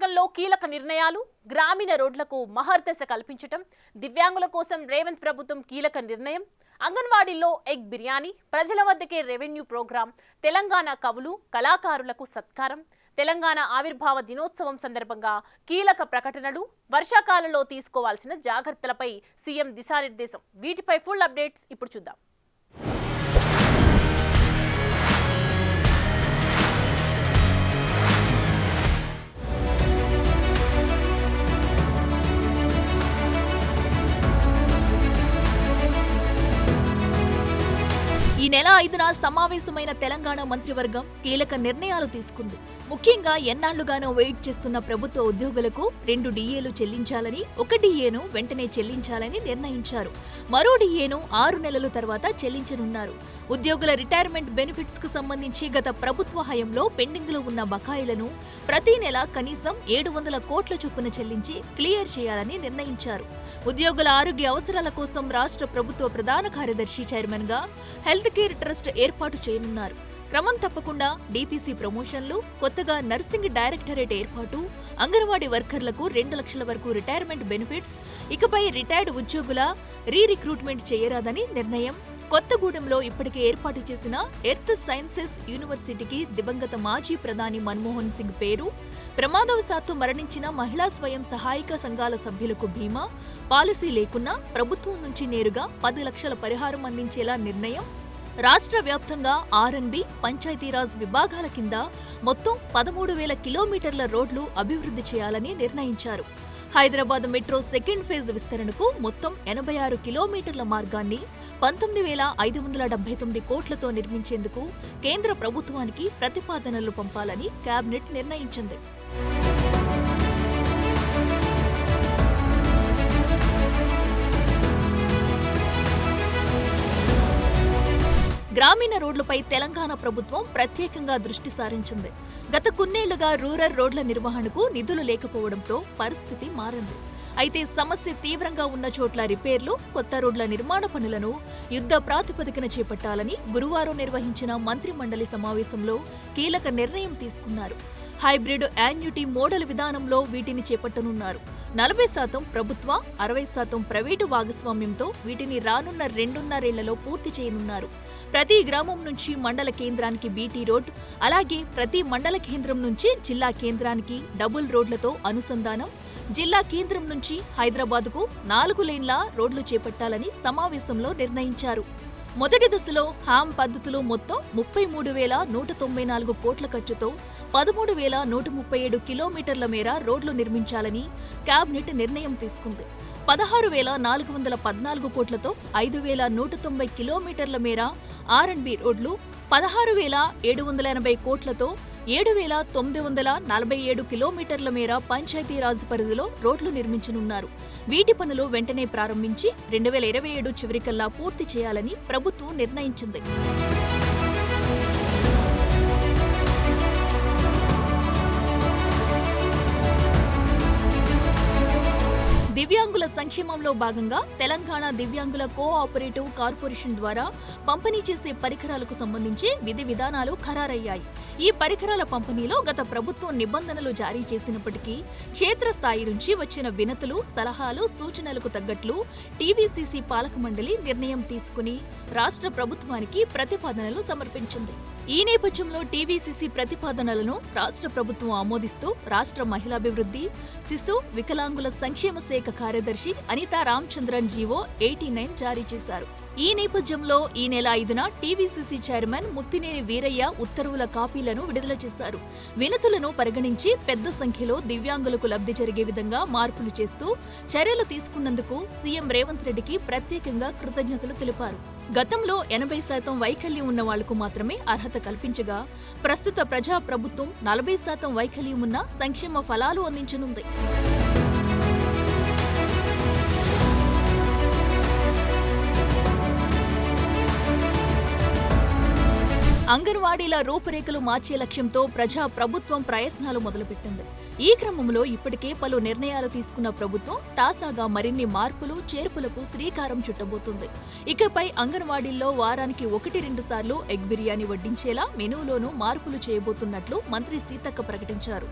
రంగంలో కీలక నిర్ణయాలు, గ్రామీణ రోడ్లకు మహర్దశ కల్పించటం, దివ్యాంగుల కోసం రేవంత్ ప్రభుత్వం కీలక నిర్ణయం, అంగన్వాడీల్లో ఎగ్ బిర్యానీ, ప్రజల వద్దకే రెవెన్యూ ప్రోగ్రాం, తెలంగాణ కవులు, కళాకారులకు సత్కారం, తెలంగాణ ఆవిర్భావ దినోత్సవం సందర్భంగా కీలక ప్రకటనలు, వర్షాకాలంలో తీసుకోవాల్సిన జాగ్రత్తలపై సీఎం దిశానిర్దేశం. వీటిపై ఫుల్ అప్డేట్స్ ఇప్పుడు చూద్దాం. ఈ నెల 5న సమావేశమైన తెలంగాణ మంత్రివర్గం కీలక నిర్ణయాలు తీసుకుంది. ముఖ్యంగా ఎన్నాళ్లుగానో వెయిట్ చేస్తున్న ప్రభుత్వ ఉద్యోగులకు 2 డిఏలు చెల్లించాలని, 1 డిఏను వెంటనే చెల్లించాలని నిర్ణయించారు. మరో డిఏను 6 నెలల తర్వాత చెల్లించనున్నారు. ఉద్యోగుల రిటైర్మెంట్ బెనిఫిట్స్ కు సంబంధించి గత ప్రభుత్వ హయాంలో పెండింగ్ లో ఉన్న బకాయిలను ప్రతి నెల కనీసం 700 కోట్ల చొప్పున చెల్లించి క్లియర్ చేయాలని నిర్ణయించారు. ఉద్యోగుల ఆరోగ్య అవసరాల కోసం రాష్ట్ర ప్రభుత్వ ప్రధాన కార్యదర్శి చైర్మన్ గా హెల్త్ కేర్ ట్రస్ట్ ఏర్పాటు చేయనున్నారు. క్రమం తప్పకుండా డీపీసీ ప్రమోషన్లు, కొత్తగా నర్సింగ్ డైరెక్టరేట్ ఏర్పాటు, అంగన్వాడీ వర్కర్లకు 2 లక్షల వరకు రిటైర్మెంట్ బెనిఫిట్స్, ఇకపై రిటైర్డ్ ఉద్యోగుల రిక్రూట్మెంట్ చేయరాదని నిర్ణయం. కొత్తగూడెంలో ఇప్పటికే ఏర్పాటు చేసిన ఎర్త్ సైన్సెస్ యూనివర్సిటీకి దివంగత మాజీ ప్రధాని మన్మోహన్ సింగ్ పేరు, ప్రమాదవశాత్తు మరణించిన మహిళా స్వయం సహాయక సంఘాల సభ్యులకు బీమా, పాలసీ లేకున్నా ప్రభుత్వం నుంచి నేరుగా 10 లక్షల పరిహారం అందించేలా నిర్ణయం. రాష్ట్ర వ్యాప్తంగా ఆర్ఎన్బి, పంచాయతీరాజ్ విభాగాల కింద మొత్తం 13,000 కిలోమీటర్ల రోడ్లు అభివృద్ధి చేయాలని నిర్ణయించారు. హైదరాబాద్ మెట్రో సెకండ్ ఫేజ్ విస్తరణకు మొత్తం 86 కిలోమీటర్ల మార్గాన్ని 19,579 కోట్లతో నిర్మించేందుకు కేంద్ర ప్రభుత్వానికి ప్రతిపాదనలు పంపాలని కేబినెట్ నిర్ణయించింది. గ్రామీణ రోడ్లపై తెలంగాణ ప్రభుత్వం ప్రత్యేకంగా దృష్టి సారించింది. గత కొన్నేళ్లుగా రూరల్ రోడ్ల నిర్వహణకు నిధులు లేకపోవడంతో పరిస్థితి మారింది. అయితే సమస్య తీవ్రంగా ఉన్న చోట్ల రిపేర్లు, కొత్త రోడ్ల నిర్మాణ పనులను యుద్ధ ప్రాతిపదికన చేపట్టాలని గురువారం నిర్వహించిన మంత్రి మండలి సమావేశంలో కీలక నిర్ణయం తీసుకున్నారు. హైబ్రిడ్ యాన్యుటీ మోడల్ విధానంలో వీటిని చేపట్టనున్నారు. 40% ప్రభుత్వ, 60% ప్రైవేటు భాగస్వామ్యంతో వీటిని రానున్న 2.5 ఏళ్లలో పూర్తి చేయనున్నారు. ప్రతి గ్రామం నుంచి మండల కేంద్రానికి బీటీ రోడ్, అలాగే ప్రతి మండల కేంద్రం నుంచి జిల్లా కేంద్రానికి డబుల్ రోడ్లతో అనుసంధానం, జిల్లా కేంద్రం నుంచి హైదరాబాద్కు 4 లేన్ల రోడ్లు చేపట్టాలని సమావేశంలో నిర్ణయించారు. మొదటి దశలో హామ్ పద్ధతిలో మొత్తం 33,194 కోట్ల ఖర్చుతో 13,137 కిలోమీటర్ల మేర రోడ్లు నిర్మించాలని కేబినెట్ నిర్ణయం తీసుకుంది. 16,414 కోట్లతో 5,190 కిలోమీటర్ల మేర ఆర్ఎండ్బి రోడ్లు, 16,780 కోట్లతో 7,947 కిలోమీటర్ల మేర పంచాయతీరాజ్ పరిధిలో రోడ్లు నిర్మించనున్నారు. వీటి పనులు వెంటనే ప్రారంభించి 2027 చివరికల్లా పూర్తి చేయాలని ప్రభుత్వం నిర్ణయించింది. దివ్యాంగుల సంక్షేమంలో భాగంగా తెలంగాణ దివ్యాంగుల కోఆపరేటివ్ కార్పొరేషన్ ద్వారా పంపిణీ చేసే పరికరాలకు సంబంధించి విధి విధానాలు ఖరారయ్యాయి. ఈ పరికరాల పంపిణీలో గత ప్రభుత్వం నిబంధనలు జారీ చేసినప్పటికీ క్షేత్రస్థాయి నుంచి వచ్చిన వినతులు, సలహాలు, సూచనలకు తగ్గట్లు టీవీసీసీ పాలక మండలి నిర్ణయం తీసుకుని రాష్ట్ర ప్రభుత్వానికి ప్రతిపాదనలు సమర్పించింది. ఈ నేపథ్యంలో టీవీసీసీ ప్రతిపాదనలను రాష్ట్ర ప్రభుత్వం ఆమోదిస్తూ రాష్ట్ర మహిళాభివృద్ధి, శిశు, వికలాంగుల సంక్షేమ శాఖ కార్యదర్శి అనితా రామచంద్రన్ జీవో 89 జారీ చేశారు. ఈ నేపథ్యంలో ఈ నెల 5న టీవీసీసీ చైర్మన్ ముత్తినేని వీరయ్య ఉత్తర్వుల కాపీలను విడుదల చేశారు. వినతులను పరిగణించి పెద్ద సంఖ్యలో దివ్యాంగులకు లబ్ధి జరిగే విధంగా మార్పులు చేస్తూ చర్యలు తీసుకున్నందుకు సీఎం రేవంత్ రెడ్డికి ప్రత్యేకంగా కృతజ్ఞతలు తెలిపారు. గతంలో 80% వైకల్యం ఉన్న వాళ్లకు మాత్రమే అర్హత కల్పించగా ప్రస్తుత ప్రజా ప్రభుత్వం 40% వైకల్యం ఉన్న సంక్షేమ ఫలాలు అందించనుంది. అంగన్వాడీల రూపురేఖలు మార్చే లక్ష్యంతో ప్రజా ప్రభుత్వం ప్రయత్నాలు మొదలుపెట్టింది. ఈ క్రమంలో ఇప్పటికే పలు నిర్ణయాలు తీసుకున్న ప్రభుత్వం తాజాగా మరిన్ని మార్పులు, చేర్పులకు శ్రీకారం చుట్టబోతుంది. ఇకపై అంగన్వాడీల్లో వారానికి 1-2 సార్లు ఎగ్ బిర్యానీ వడ్డించేలా మెనూలోనూ మార్పులు చేయబోతున్నట్లు మంత్రి సీతక్క ప్రకటించారు.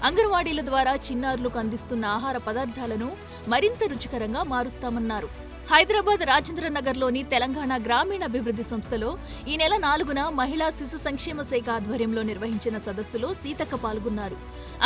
అంగన్వాడీల ద్వారా చిన్నారులకు అందిస్తున్న ఆహార పదార్థాలను మరింత రుచికరంగా మారుస్తామన్నారు. హైదరాబాద్ రాజేంద్రనగర్లోని తెలంగాణ గ్రామీణాభివృద్ధి సంస్థలో ఈ నెల 4న మహిళా శిశు సంక్షేమ శాఖ ఆధ్వర్యంలో నిర్వహించిన సదస్సులో సీతక్క పాల్గొన్నారు.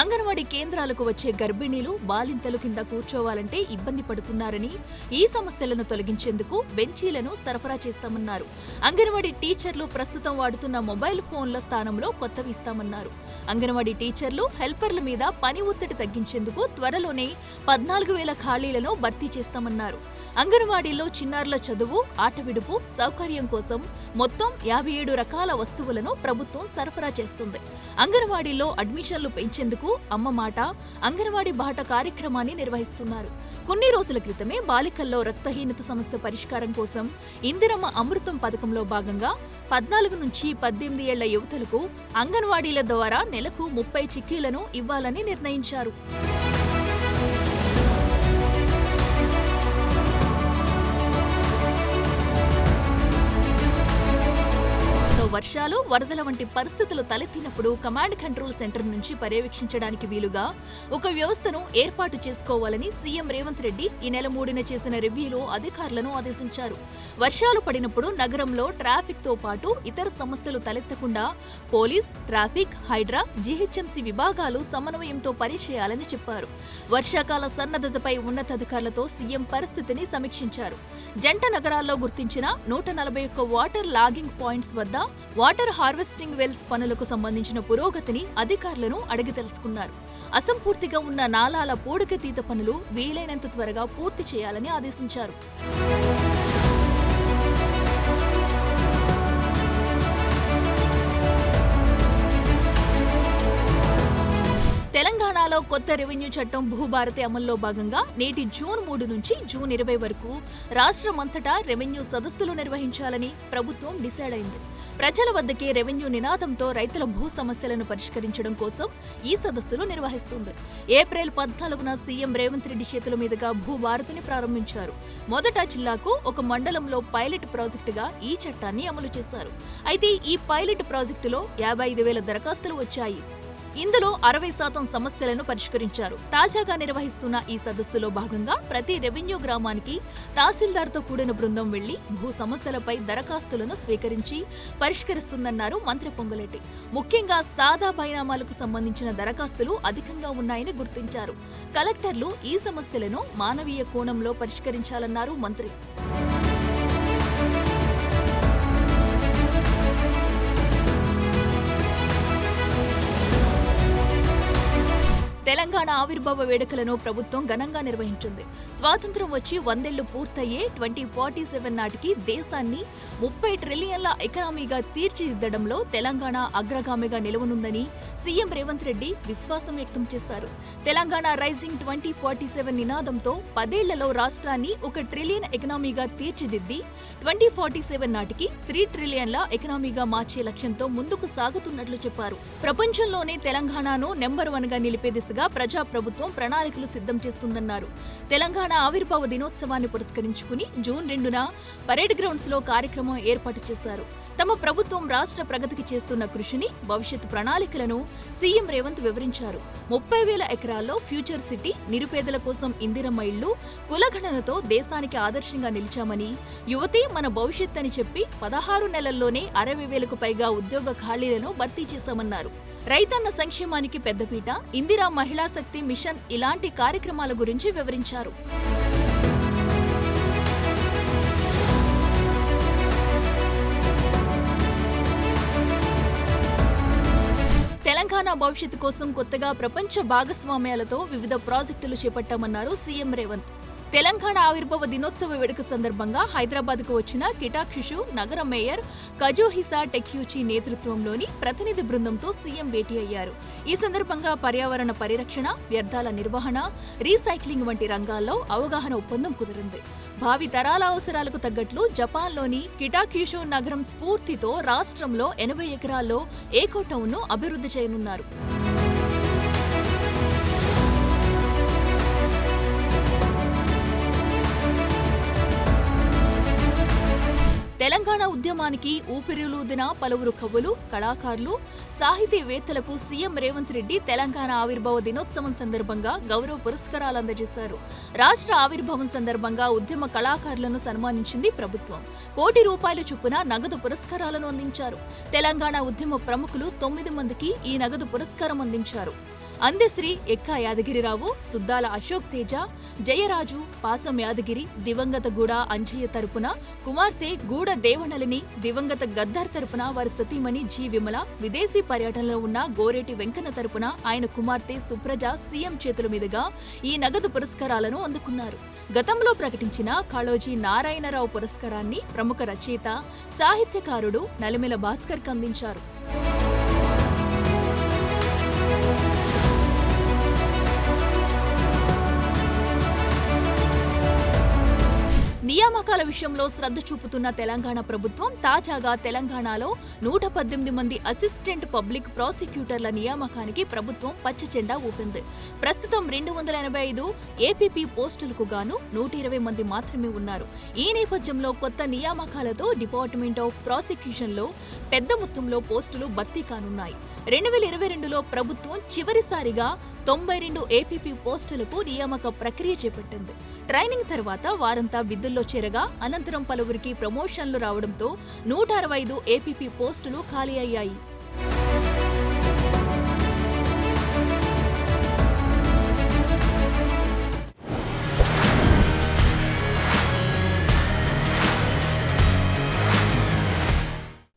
అంగన్వాడీ కేంద్రాలకు వచ్చే గర్భిణీలు బాలింతలు కింద కూర్చోవాలంటే ఇబ్బంది పడుతున్నారని, ఈ సమస్యలను తొలగించేందుకు బెంచీలను సరఫరా చేస్తామన్నారు. అంగన్వాడీ టీచర్లు ప్రస్తుతం వాడుతున్న మొబైల్ ఫోన్ల స్థానంలో కొత్తవి ఇస్తామన్నారు. అంగన్వాడీ టీచర్లు, హెల్పర్ల మీద పని ఒత్తిడి తగ్గించేందుకు త్వరలోనే 14,000 ఖాళీలను భర్తీ చేస్తామన్నారు. అంగన్వాడీలో చిన్నారుల చదువు, ఆట విడుపు సౌకర్యం కోసం మొత్తం 57 రకాల వస్తువులను ప్రభుత్వం సరఫరా చేస్తుంది. అంగన్వాడీలో అడ్మిషన్లు పెంచేందుకు అమ్మ మాట, అంగన్వాడీ బాట కార్యక్రమాన్ని నిర్వహిస్తున్నారు. కొన్ని రోజుల క్రితమే బాలికల్లో రక్తహీనత సమస్య పరిష్కారం కోసం ఇందిరమ్మ అమృతం పథకంలో భాగంగా 14 నుంచి 18 ఏళ్ల యువతులకు అంగన్వాడీల ద్వారా నెలకు 30 చిక్కీలను ఇవ్వాలని నిర్ణయించారు. వర్షాలు, వరదల వంటి పరిస్థితులు తలెత్తినప్పుడు కమాండ్ కంట్రోల్ సెంటర్ నుంచి పర్యవేక్షించడానికి వీలుగా ఒక వ్యవస్థను ఏర్పాటు చేసుకోవాలని సీఎం రేవంత్ రెడ్డి ఈ నెల 3న చేసిన రివ్యూలో అధికారులను ఆదేశించారు. వర్షాలు పడినప్పుడు నగరంలో ట్రాఫిక్ తో పాటు ఇతర సమస్యలు తలెత్తకుండా పోలీస్, ట్రాఫిక్, హైడ్రా, జీహెచ్ఎంసీ విభాగాలు సమన్వయంతో పనిచేయాలని చెప్పారు. వర్షాకాల సన్నద్ధతపై ఉన్నతాధికారులతో సీఎం పరిస్థితిని సమీక్షించారు. జంట నగరాల్లో గుర్తించిన 141 వాటర్ లాగింగ్ పాయింట్స్ వద్ద వాటర్ హార్వెస్టింగ్ వెల్స్ పనులకు సంబంధించిన పురోగతిని అధికారులను అడిగి తెలుసుకున్నారు. అసంపూర్తిగా ఉన్న నాలాల పూడికతీత పనులు వీలైనంత త్వరగా పూర్తి చేయాలని ఆదేశించారు. తెలంగాణలో కొత్త రెవెన్యూ చట్టం భూభారతి అమల్లో భాగంగా నేటి జూన్ 3 నుంచి జూన్ 20 వరకు రాష్ట్రమంతటా రెవెన్యూ సదస్సులు నిర్వహించాలని ప్రభుత్వం డిసైడ్ అయింది. ప్రజల వద్దకే రెవెన్యూ నినాదంతో రైతుల భూ సమస్యలను పరిష్కరించడం కోసం ఈ సదస్సులు నిర్వహిస్తుంది. ఏప్రిల్ 14న సీఎం రేవంత్ రెడ్డి చేతుల మీదుగా భూభారతిని ప్రారంభించారు. మొదట జిల్లాకు ఒక మండలంలో పైలట్ ప్రాజెక్టుగా ఈ చట్టాన్ని అమలు చేశారు. అయితే ఈ పైలట్ ప్రాజెక్టులో 55,000 దరఖాస్తులు వచ్చాయి. ఇందులో 60% సమస్యలను పరిష్కరించారు. తాజాగా నిర్వహిస్తున్న ఈ సదస్సులో భాగంగా ప్రతి రెవెన్యూ గ్రామానికి తహసీల్దార్తో కూడిన బృందం వెళ్లి భూ సమస్యలపై దరఖాస్తులను స్వీకరించి పరిష్కరిస్తుందన్నారు మంత్రి పొంగులేటి. ముఖ్యంగా సాదా బైనామాలకు సంబంధించిన దరఖాస్తులు అధికంగా ఉన్నాయని గుర్తించారు. కలెక్టర్లు ఈ సమస్యలను మానవీయ కోణంలో పరిష్కరించాలన్నారు మంత్రి. తెలంగాణ ఆవిర్భావ వేడుకలను ప్రభుత్వం ఘనంగా నిర్వహించింది. స్వాతంత్ర్యం వచ్చి 100 ఏళ్లు పూర్తయ్యే 2047 నాటికి దేశాన్ని 30 ట్రిలియన్ల ఎకనామీగా తీర్చిదిద్దడంలో తెలంగాణ అగ్రగామిగా నిలవనుందని సీఎం రేవంత్ రెడ్డి విశ్వాసం వ్యక్తం చేశారు. తెలంగాణ రైజింగ్ 2047 నినాదంతో 10 ఏళ్లలో రాష్ట్రాన్ని 1 ట్రిలియన్ ఎకనామీగా తీర్చిదిద్ది 2047 నాటికి 3 ట్రిలియన్ల ఎకనామీగా మార్చే లక్ష్యంతో ముందుకు సాగుతున్నట్లు చెప్పారు. ప్రపంచంలోనే తెలంగాణను నెంబర్ 1గా నిలిపే దిశగా ప్రజాప్రభుత్వం ప్రణాళికలు సిద్ధం చేస్తుందన్నారు. తెలంగాణ ఆవిర్భావ దినోత్సవాన్ని పురస్కరించుకుని జూన్ 2న పరేడ్ గ్రౌండ్స్ లో కార్యక్రమం ఏర్పాటు చేశారు. తమ ప్రభుత్వం రాష్ట్ర ప్రగతికి చేస్తున్న కృషిని, భవిష్యత్ ప్రణాళికలను సీఎం రేవంత్ వివరించారు. 30,000 ఎకరాల్లో ఫ్యూచర్ సిటీ, నిరుపేదల కోసం ఇందిరమ్మ ఇళ్లు, కులగణనతో దేశానికి ఆదర్శంగా నిలిచామని, యువతే మన భవిష్యత్ అని చెప్పి 16 నెలల్లోనే 60,000కు పైగా ఉద్యోగ ఖాళీలను భర్తీ చేశామన్నారు. రైతన్న సంక్షేమానికి పెద్దపీట, ఇందిరా మహిళా శక్తి మిషన్ ఇలాంటి కార్యక్రమాల గురించి వివరించారు. తెలంగాణ భవిష్యత్తు కోసం కొత్తగా ప్రపంచ భాగస్వామ్యాలతో వివిధ ప్రాజెక్టులు చేపట్టామన్నారు సీఎం రేవంత్. తెలంగాణ ఆవిర్భావ దినోత్సవ వేడుక సందర్భంగా హైదరాబాద్కు వచ్చిన కిటాక్షిషు నగర మేయర్ కజోహిసా టెక్యూచి నేతృత్వంలోని ప్రతినిధి బృందంతో సీఎం భేటీ అయ్యారు. ఈ సందర్భంగా పర్యావరణ పరిరక్షణ, వ్యర్థాల నిర్వహణ, రీసైక్లింగ్ వంటి రంగాల్లో అవగాహన ఒప్పందం కుదిరింది. భావి తరాల అవసరాలకు తగ్గట్లు జపాన్లోని కిటాక్యుషు నగరం స్ఫూర్తితో రాష్ట్రంలో 80 ఎకరాల్లో ఏకో టౌన్ను అభివృద్ధి చేయనున్నారు. తెలంగాణ ఉద్యమానికి ఊపిరిలూదిన పలువురు కవులు, కళాకారులు, సాహితీవేత్తలకు సీఎం రేవంత్ రెడ్డి తెలంగాణ ఆవిర్భావ దినోత్సవం సందర్భంగా గౌరవ పురస్కారాలు అందజేశారు. రాష్ట్ర ఆవిర్భావం సందర్భంగా ఉద్యమ కళాకారులను సన్మానించింది ప్రభుత్వం. ₹1 కోటి చొప్పున నగదు పురస్కారాలను అందించారు. తెలంగాణ ఉద్యమ ప్రముఖులు 9 మందికి ఈ నగదు పురస్కారం అందించారు. అందెశ్రీ ఎక్కా యాదగిరిరావు, సుద్దాల అశోక్ తేజ, జయరాజు, పాసం యాదగిరి, దివంగత గూడ అంజయ్య తరపున కుమార్తె గూడ దేవనలిని, దివంగత గద్దార్ తరపున వారి సతీమణి జి విమల, విదేశీ పర్యటనలో ఉన్న గోరేటి వెంకన్న తరపున ఆయన కుమార్తె సుప్రజ సీఎం చేతుల మీదుగా ఈ నగదు పురస్కారాలను అందుకున్నారు. గతంలో ప్రకటించిన కాళోజీ నారాయణరావు పురస్కారాన్ని ప్రముఖ రచయిత, సాహిత్యకారుడు నలిమెల భాస్కర్కు అందించారు. నియామకాల విషయంలో శ్రద్ధ చూపుతున్న తెలంగాణ ప్రభుత్వం తాజాగా తెలంగాణలో 118 మంది అసిస్టెంట్ పబ్లిక్ ప్రాసిక్యూటర్ల నియామకానికి ప్రభుత్వం పచ్చజెండా ఊపింది. ప్రస్తుతం 285 ఏపీపీ పోస్టులకు గాను 120 మంది మాత్రమే ఉన్నారు. ఈ నేపథ్యంలో కొత్త నియామకాలతో డిపార్ట్మెంట్ ఆఫ్ ప్రాసిక్యూషన్లో పెద్ద మొత్తంలో పోస్టులు భర్తీ కానున్నాయి. 2022లో ప్రభుత్వం చివరిసారిగా 92 ఏపీపీ పోస్టులకు నియామక ప్రక్రియ చేపట్టింది. ట్రైనింగ్ తర్వాత వారంతా విధుల్లో చేరగా అనంతరం పలువురికి ప్రమోషన్లు రావడంతో 165 ఏపీపీ పోస్టులు ఖాళీ అయ్యాయి.